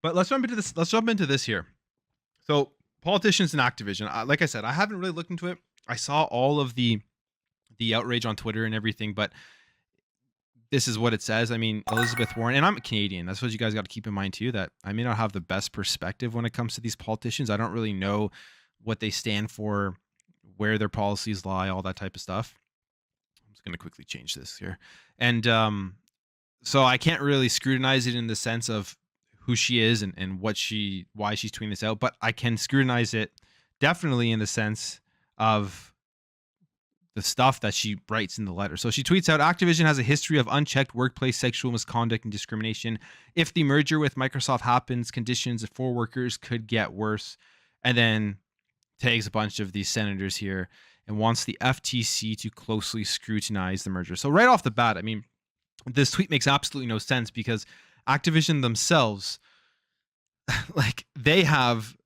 But let's jump into this. Let's jump into this here. So politicians and Activision. Like I said, I haven't really looked into it. I saw all of the outrage on Twitter and everything, but this is what it says. I mean, Elizabeth Warren, and I'm a Canadian. That's what you guys got to keep in mind too. That I may not have the best perspective when it comes to these politicians. I don't really know what they stand for, where their policies lie, all that type of stuff. I'm just going to quickly change this here, and so I can't really scrutinize it in the sense of who she is and why she's tweeting this out, but I can scrutinize it definitely in the sense of the stuff that she writes in the letter. So she tweets out, Activision has a history of unchecked workplace sexual misconduct and discrimination. If the merger with Microsoft happens, conditions for workers could get worse. And then tags a bunch of these senators here and wants the FTC to closely scrutinize the merger. So right off the bat, I mean, this tweet makes absolutely no sense because Activision themselves, like, they have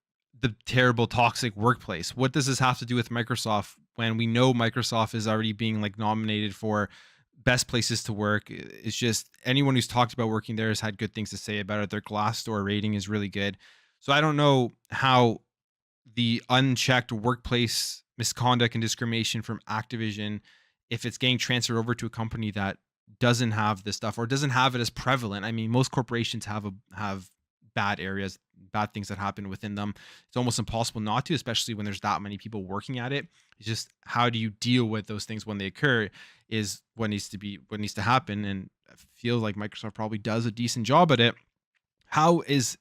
the terrible toxic workplace. What does this have to do with Microsoft when we know Microsoft is already being like nominated for best places to work? It's just anyone who's talked about working there has had good things to say about it. Their Glassdoor rating is really good. So I don't know how the unchecked workplace misconduct and discrimination from Activision, if it's getting transferred over to a company that doesn't have this stuff or doesn't have it as prevalent. I mean, most corporations have bad areas, bad things that happen within them. It's almost impossible not to, especially when there's that many people working at it. It's just how do you deal with those things when they occur is what needs to happen. And I feel like Microsoft probably does a decent job at it. How is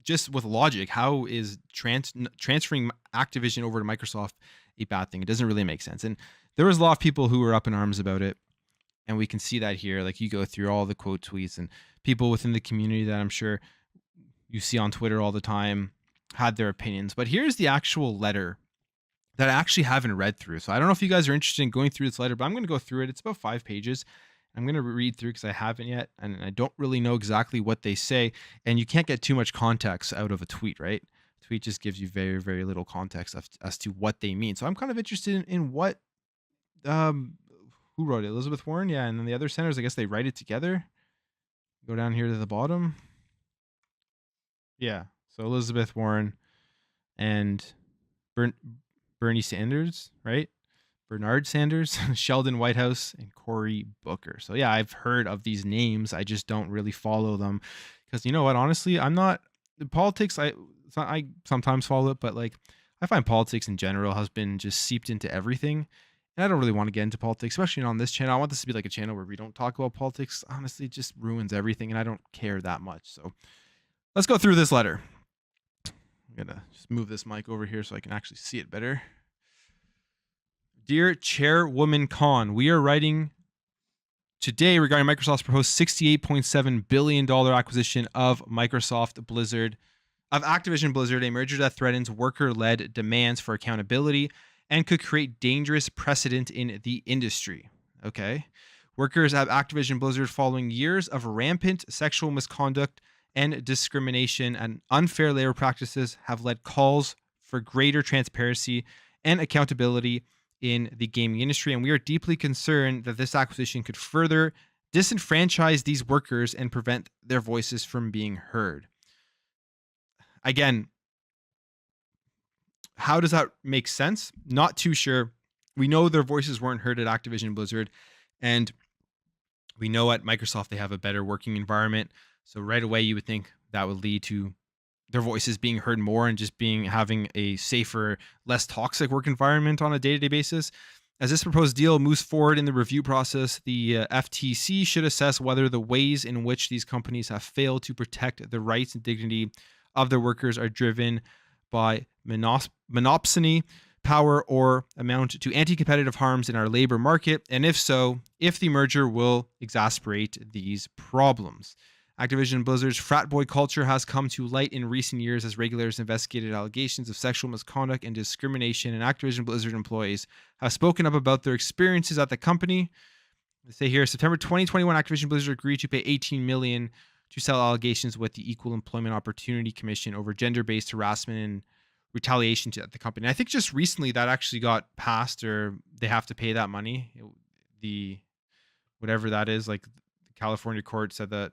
just with logic, how is transferring Activision over to Microsoft a bad thing? It doesn't really make sense. And there was a lot of people who were up in arms about it. And we can see that here. Like, you go through all the quote tweets and people within the community that I'm sure you see on Twitter all the time had their opinions. But here's the actual letter that I actually haven't read through. So I don't know if you guys are interested in going through this letter, but I'm going to go through it. It's about 5 pages. I'm going to read through because I haven't yet. And I don't really know exactly what they say. And you can't get too much context out of a tweet, right? A tweet just gives you very, very little context as to what they mean. So I'm kind of interested in what who wrote it? Elizabeth Warren? Yeah. And then the other senators, I guess they write it together. Go down here to the bottom. Yeah. So Elizabeth Warren and Bernie Sanders, right? Bernard Sanders, Sheldon Whitehouse, and Cory Booker. So yeah, I've heard of these names. I just don't really follow them because you know what? Honestly, I'm not politics. I sometimes follow it, but like I find politics in general has been just seeped into everything. And I don't really want to get into politics, especially on this channel. I want this to be like a channel where we don't talk about politics. Honestly, it just ruins everything, and I don't care that much. So let's go through this letter. I'm going to just move this mic over here so I can actually see it better. Dear Chairwoman Khan, we are writing today regarding Microsoft's proposed $68.7 billion acquisition of Activision Blizzard, a merger that threatens worker-led demands for accountability and could create dangerous precedent in the industry. Okay. Workers at Activision Blizzard, following years of rampant sexual misconduct and discrimination and unfair labor practices, have led calls for greater transparency and accountability in the gaming industry. And we are deeply concerned that this acquisition could further disenfranchise these workers and prevent their voices from being heard. Again, how does that make sense? Not too sure. We know their voices weren't heard at Activision Blizzard, and we know at Microsoft they have a better working environment. So right away you would think that would lead to their voices being heard more and just having a safer, less toxic work environment on a day-to-day basis. As this proposed deal moves forward in the review process, the FTC should assess whether the ways in which these companies have failed to protect the rights and dignity of their workers are driven by monopsony, power, or amount to anti-competitive harms in our labor market, and if so, if the merger will exacerbate these problems. Activision Blizzard's frat boy culture has come to light in recent years as regulators investigated allegations of sexual misconduct and discrimination, and Activision Blizzard employees have spoken up about their experiences at the company. They say here, September 2021, Activision Blizzard agreed to pay $18 million to settle allegations with the Equal Employment Opportunity Commission over gender-based harassment and retaliation at the company. And I think just recently that actually got passed, or they have to pay that money. The whatever that is, like the California court said that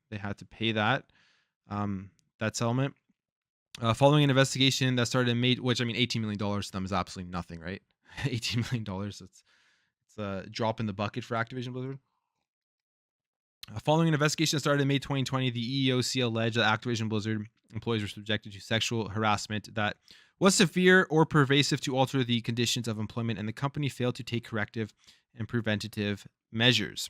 they had to pay that. um, that settlement. Following an investigation that started in May, which I mean, $18 million to them is absolutely nothing, right? $18 million. It's a drop in the bucket for Activision Blizzard. Following an investigation that started in May 2020, the EEOC alleged that Activision Blizzard employees were subjected to sexual harassment that was severe or pervasive to alter the conditions of employment, and the company failed to take corrective and preventative measures.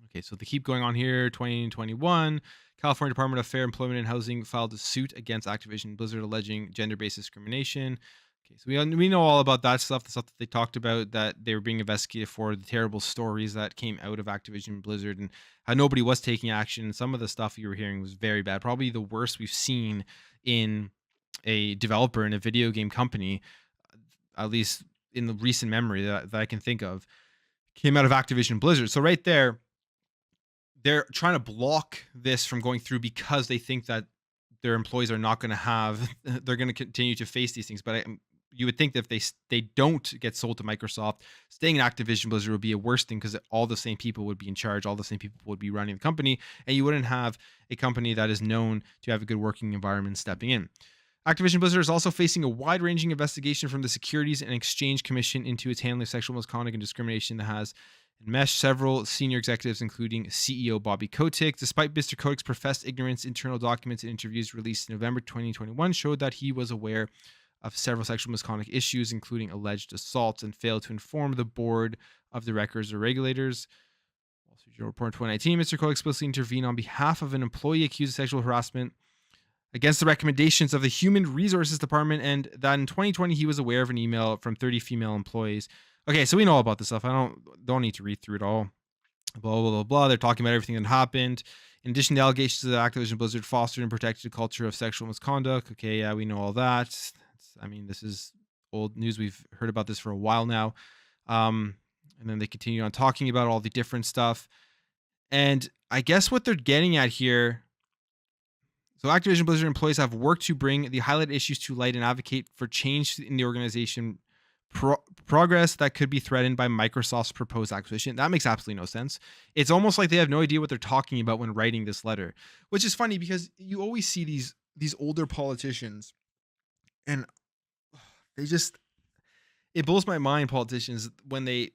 Okay, so they keep going on here. 2021, California Department of Fair Employment and Housing filed a suit against Activision Blizzard alleging gender-based discrimination. Okay, so we know all about that stuff, the stuff that they talked about, that they were being investigated for, the terrible stories that came out of Activision Blizzard, and how nobody was taking action. Some of the stuff you were hearing was very bad, probably the worst we've seen in a developer in a video game company, at least in the recent memory that I can think of, came out of Activision Blizzard. So right there, they're trying to block this from going through because they think that their employees are not going to have they're going to continue to face these things. But you would think that if they don't get sold to Microsoft, staying in Activision Blizzard would be a worse thing, because all the same people would be in charge, all the same people would be running the company, and you wouldn't have a company that is known to have a good working environment stepping in. Activision Blizzard is also facing a wide-ranging investigation from the Securities and Exchange Commission into its handling of sexual misconduct and discrimination that has enmeshed several senior executives, including CEO Bobby Kotick. Despite Mr. Kotick's professed ignorance, internal documents and interviews released in November 2021 showed that he was aware of several sexual misconduct issues, including alleged assaults, and failed to inform the board of directors or regulators. Wall Street Journal report in 2019, Mr. Kotick explicitly intervened on behalf of an employee accused of sexual harassment against the recommendations of the Human Resources Department, and that in 2020 he was aware of an email from 30 female employees. Okay, so we know all about this stuff. I don't need to read through it all. Blah, blah, blah, blah. They're talking about everything that happened. In addition to allegations that Activision Blizzard fostered and protected a culture of sexual misconduct. Okay, yeah, we know all that. I mean, this is old news. We've heard about this for a while now. And then they continue on talking about all the different stuff. And I guess what they're getting at here, so Activision Blizzard employees have worked to bring the highlighted issues to light and advocate for change in the organization progress that could be threatened by Microsoft's proposed acquisition. That makes absolutely no sense. It's almost like they have no idea what they're talking about when writing this letter, which is funny because you always see these older politicians, and they just, it blows my mind, politicians, when they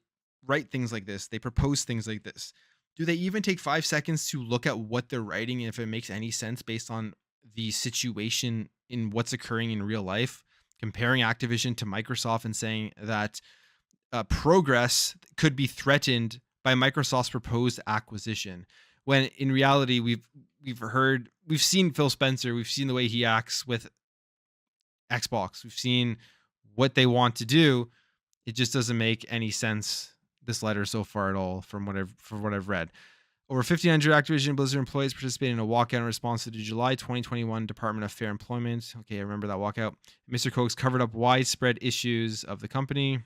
write things like this, they propose things like this. Do they even take 5 seconds to look at what they're writing and if it makes any sense based on the situation in what's occurring in real life? Comparing Activision to Microsoft and saying that progress could be threatened by Microsoft's proposed acquisition, when in reality we've seen Phil Spencer, we've seen the way he acts with Xbox, we've seen what they want to do. It just doesn't make any sense, this letter so far at all, from what I've read. Over 1,500 Activision Blizzard employees participated in a walkout in response to the July 2021 Department of Fair Employment. Okay, I remember that walkout. Mr. Koch's covered up widespread issues of the company.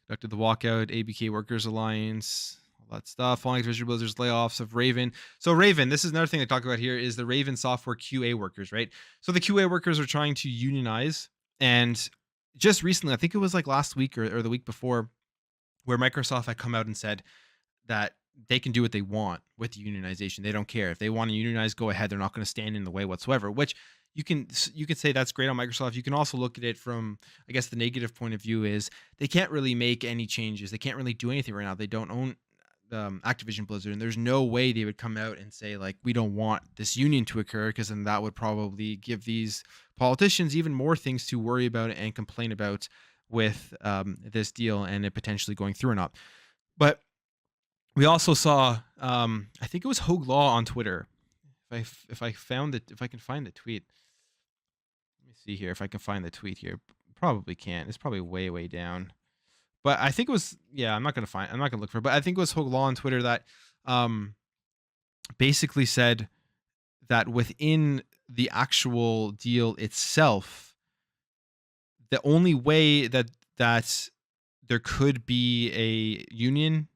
Conducted the walkout, ABK Workers Alliance, all that stuff. Following Activision Blizzard's layoffs of Raven. So Raven, this is another thing to talk about here, is the Raven software QA workers, right? So the QA workers are trying to unionize, and just recently, I think it was like last week or the week before, where Microsoft had come out and said that they can do what they want with the unionization. They don't care. If they want to unionize, go ahead. They're not going to stand in the way whatsoever, which you could say that's great on Microsoft. You can also look at it from, I guess, the negative point of view is they can't really make any changes. They can't really do anything right now. They don't own Activision Blizzard, and there's no way they would come out and say, like, we don't want this union to occur, because then that would probably give these politicians even more things to worry about and complain about with this deal and it potentially going through or not. But we also saw, I think it was Hogue Law on Twitter. If I found it, if I can find the tweet, let me see here. If I can find the tweet here, probably can't. It's probably way down. But I think it was, yeah. I'm not gonna look for it. But I think it was Hogue Law on Twitter that basically said that within the actual deal itself, the only way that there could be a union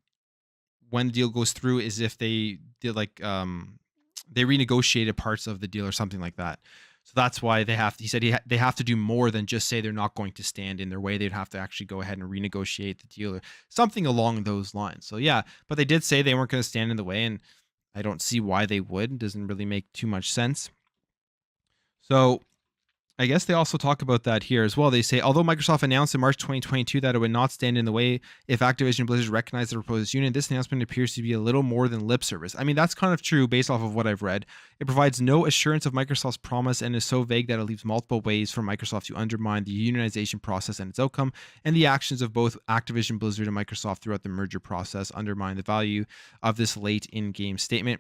when the deal goes through is if they did they renegotiated parts of the deal or something like that. So that's why they have to, he said they have to do more than just say they're not going to stand in their way. They'd have to actually go ahead and renegotiate the deal or something along those lines. So yeah, but they did say they weren't going to stand in the way. And I don't see why they would. It doesn't really make too much sense. So I guess they also talk about that here as well. They say, although Microsoft announced in March 2022 that it would not stand in the way if Activision Blizzard recognized the proposed union, this announcement appears to be a little more than lip service. I mean, that's kind of true based off of what I've read. It provides no assurance of Microsoft's promise and is so vague that it leaves multiple ways for Microsoft to undermine the unionization process and its outcome, and the actions of both Activision Blizzard and Microsoft throughout the merger process undermine the value of this late in-game statement.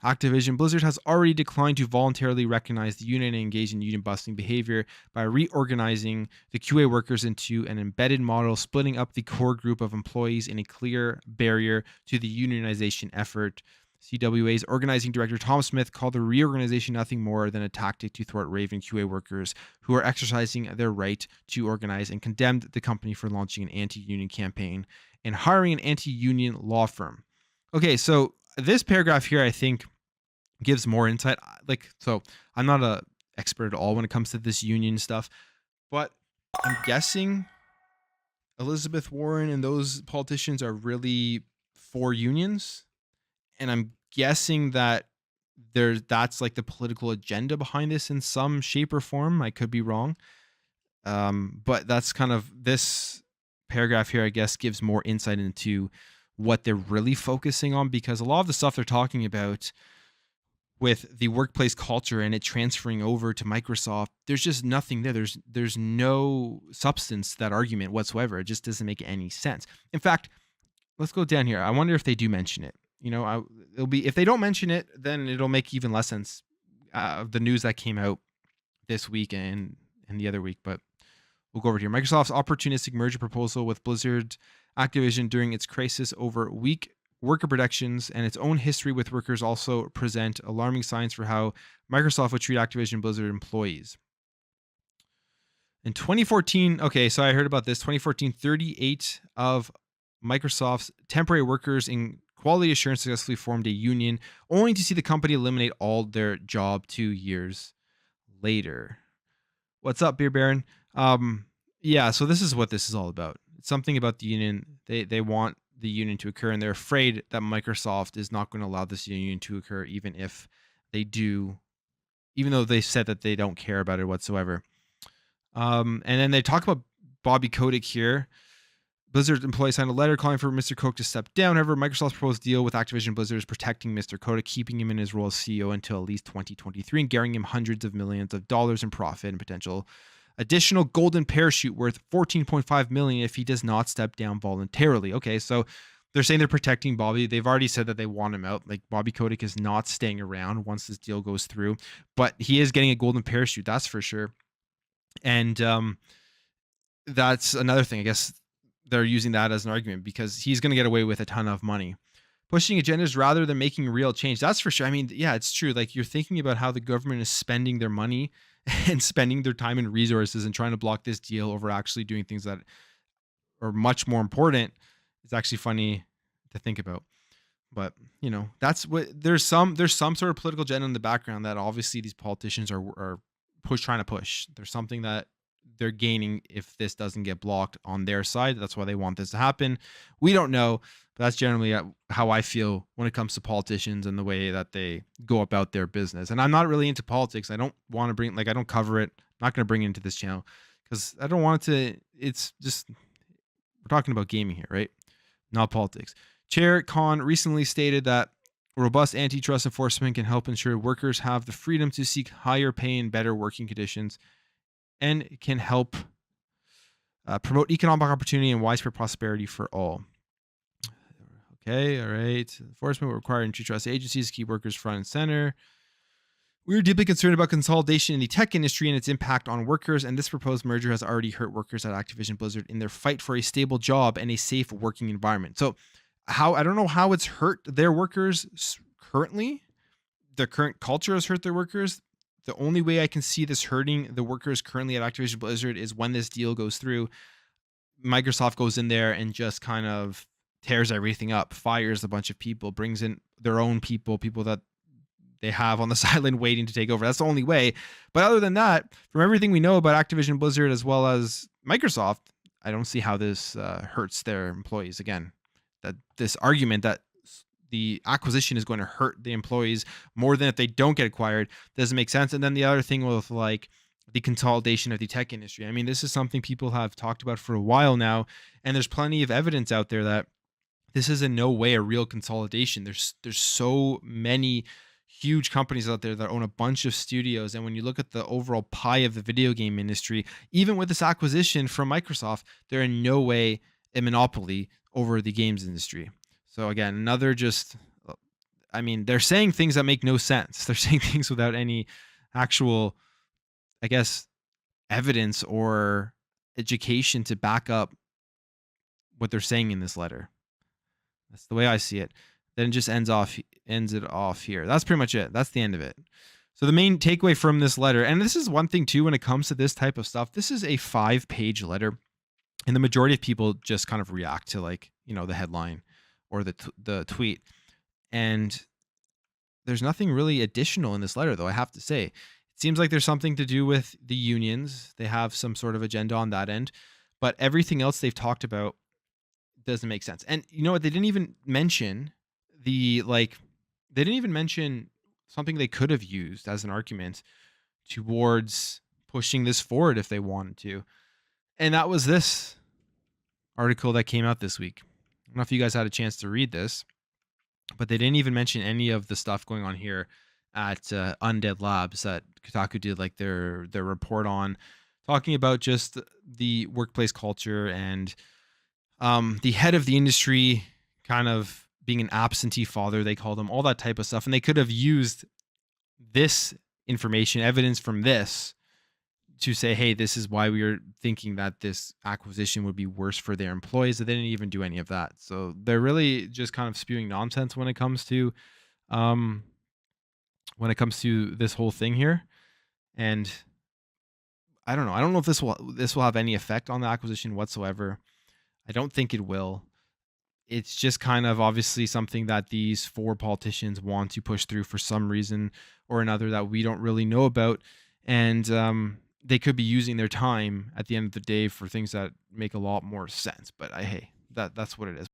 Activision Blizzard has already declined to voluntarily recognize the union and engage in union busting behavior by reorganizing the QA workers into an embedded model, splitting up the core group of employees in a clear barrier to the unionization effort. CWA's organizing director Tom Smith called the reorganization nothing more than a tactic to thwart raving QA workers who are exercising their right to organize, and condemned the company for launching an anti-union campaign and hiring an anti-union law firm. Okay, so this paragraph here, I think, gives more insight. So I'm not a expert at all when it comes to this union stuff, but I'm guessing Elizabeth Warren and those politicians are really for unions. And I'm guessing that that's like the political agenda behind this in some shape or form. I could be wrong. But that's kind of this paragraph here, I guess, gives more insight into what they're really focusing on, because a lot of the stuff they're talking about with the workplace culture and it transferring over to Microsoft, there's just nothing there. There's no substance to that argument whatsoever. It just doesn't make any sense. In fact, let's go down here. I wonder if they do mention it. It'll be, if they don't mention it, then it'll make even less sense of the news that came out this week and the other week. But we'll go over here. Microsoft's opportunistic merger proposal with Blizzard Activision during its crisis over weak worker protections and its own history with workers also present alarming signs for how Microsoft would treat Activision Blizzard employees. In 2014, okay, so I heard about this. 2014, 38 of Microsoft's temporary workers in quality assurance successfully formed a union, only to see the company eliminate all their job 2 years later. What's up, Beer Baron? Yeah, so this is what this is all about. It's something about the union. They want the union to occur, and they're afraid that Microsoft is not going to allow this union to occur, even if they do, even though they said that they don't care about it whatsoever. And then they talk about Bobby Kotick here. Blizzard employees signed a letter calling for Mr. Kotick to step down. However, Microsoft's proposed deal with Activision Blizzard is protecting Mr. Kotick, keeping him in his role as CEO until at least 2023, and guaranteeing him hundreds of millions of dollars in profit and potential additional golden parachute worth $14.5 million if he does not step down voluntarily. Okay, so they're saying they're protecting Bobby. They've already said that they want him out. Like, Bobby Kotick is not staying around once this deal goes through, but he is getting a golden parachute, that's for sure. And that's another thing. I guess they're using that as an argument because he's going to get away with a ton of money. Pushing agendas rather than making real change. That's for sure. I mean, yeah, it's true. Like, you're thinking about how the government is spending their money and spending their time and resources and trying to block this deal over actually doing things that are much more important. It's actually funny to think about. But, that's what there's some sort of political agenda in the background that obviously these politicians are trying to push. There's something that they're gaining if this doesn't get blocked on their side. That's why they want this to happen. We don't know, but that's generally how I feel when it comes to politicians and the way that they go about their business. And I'm not really into politics. I don't want to bring, I don't cover it. I'm not going to bring it into this channel because I don't want it to, it's just, we're talking about gaming here, right? Not politics. Chair Khan recently stated that robust antitrust enforcement can help ensure workers have the freedom to seek higher pay and better working conditions, and can help promote economic opportunity and widespread prosperity for all. Okay, all right. Enforcement will require antitrust agencies to keep workers front and center. We are deeply concerned about consolidation in the tech industry and its impact on workers, and this proposed merger has already hurt workers at Activision Blizzard in their fight for a stable job and a safe working environment. So I don't know how it's hurt their workers currently. Their current culture has hurt their workers. The only way I can see this hurting the workers currently at Activision Blizzard is when this deal goes through, Microsoft goes in there and just kind of tears everything up, fires a bunch of people, brings in their own people that they have on the sideline waiting to take over. That's the only way. But other than that, from everything we know about Activision Blizzard as well as Microsoft, I don't see how this hurts their employees. Again, that this argument that the acquisition is going to hurt the employees more than if they don't get acquired, doesn't make sense. And then the other thing with like the consolidation of the tech industry. I mean, this is something people have talked about for a while now, and there's plenty of evidence out there that this is in no way a real consolidation. There's so many huge companies out there that own a bunch of studios, and when you look at the overall pie of the video game industry, even with this acquisition from Microsoft, they're in no way a monopoly over the games industry. So again, another just I mean, they're saying things that make no sense. They're saying things without any actual, I guess, evidence or education to back up what they're saying in this letter. That's the way I see it. Then it just ends it off here. That's pretty much it. That's the end of it. So the main takeaway from this letter, and this is one thing too when it comes to this type of stuff, this is a 5-page letter, and the majority of people just kind of react to like, the headline or the tweet. And there's nothing really additional in this letter, though, I have to say. It seems like there's something to do with the unions. They have some sort of agenda on that end, but everything else they've talked about doesn't make sense. And you know what? They didn't even mention something they could have used as an argument towards pushing this forward if they wanted to. And that was this article that came out this week. I don't know if you guys had a chance to read this, but they didn't even mention any of the stuff going on here at Undead Labs that Kotaku did like their report on, talking about just the workplace culture and the head of the industry kind of being an absentee father, they called him, all that type of stuff. And they could have used this information, evidence from this, to say, hey, this is why we were thinking that this acquisition would be worse for their employees. They didn't even do any of that. So they're really just kind of spewing nonsense when it comes to this whole thing here. And I don't know. I don't know if this will have any effect on the acquisition whatsoever. I don't think it will. It's just kind of obviously something that these 4 politicians want to push through for some reason or another that we don't really know about. And they could be using their time at the end of the day for things that make a lot more sense. But hey, that's what it is.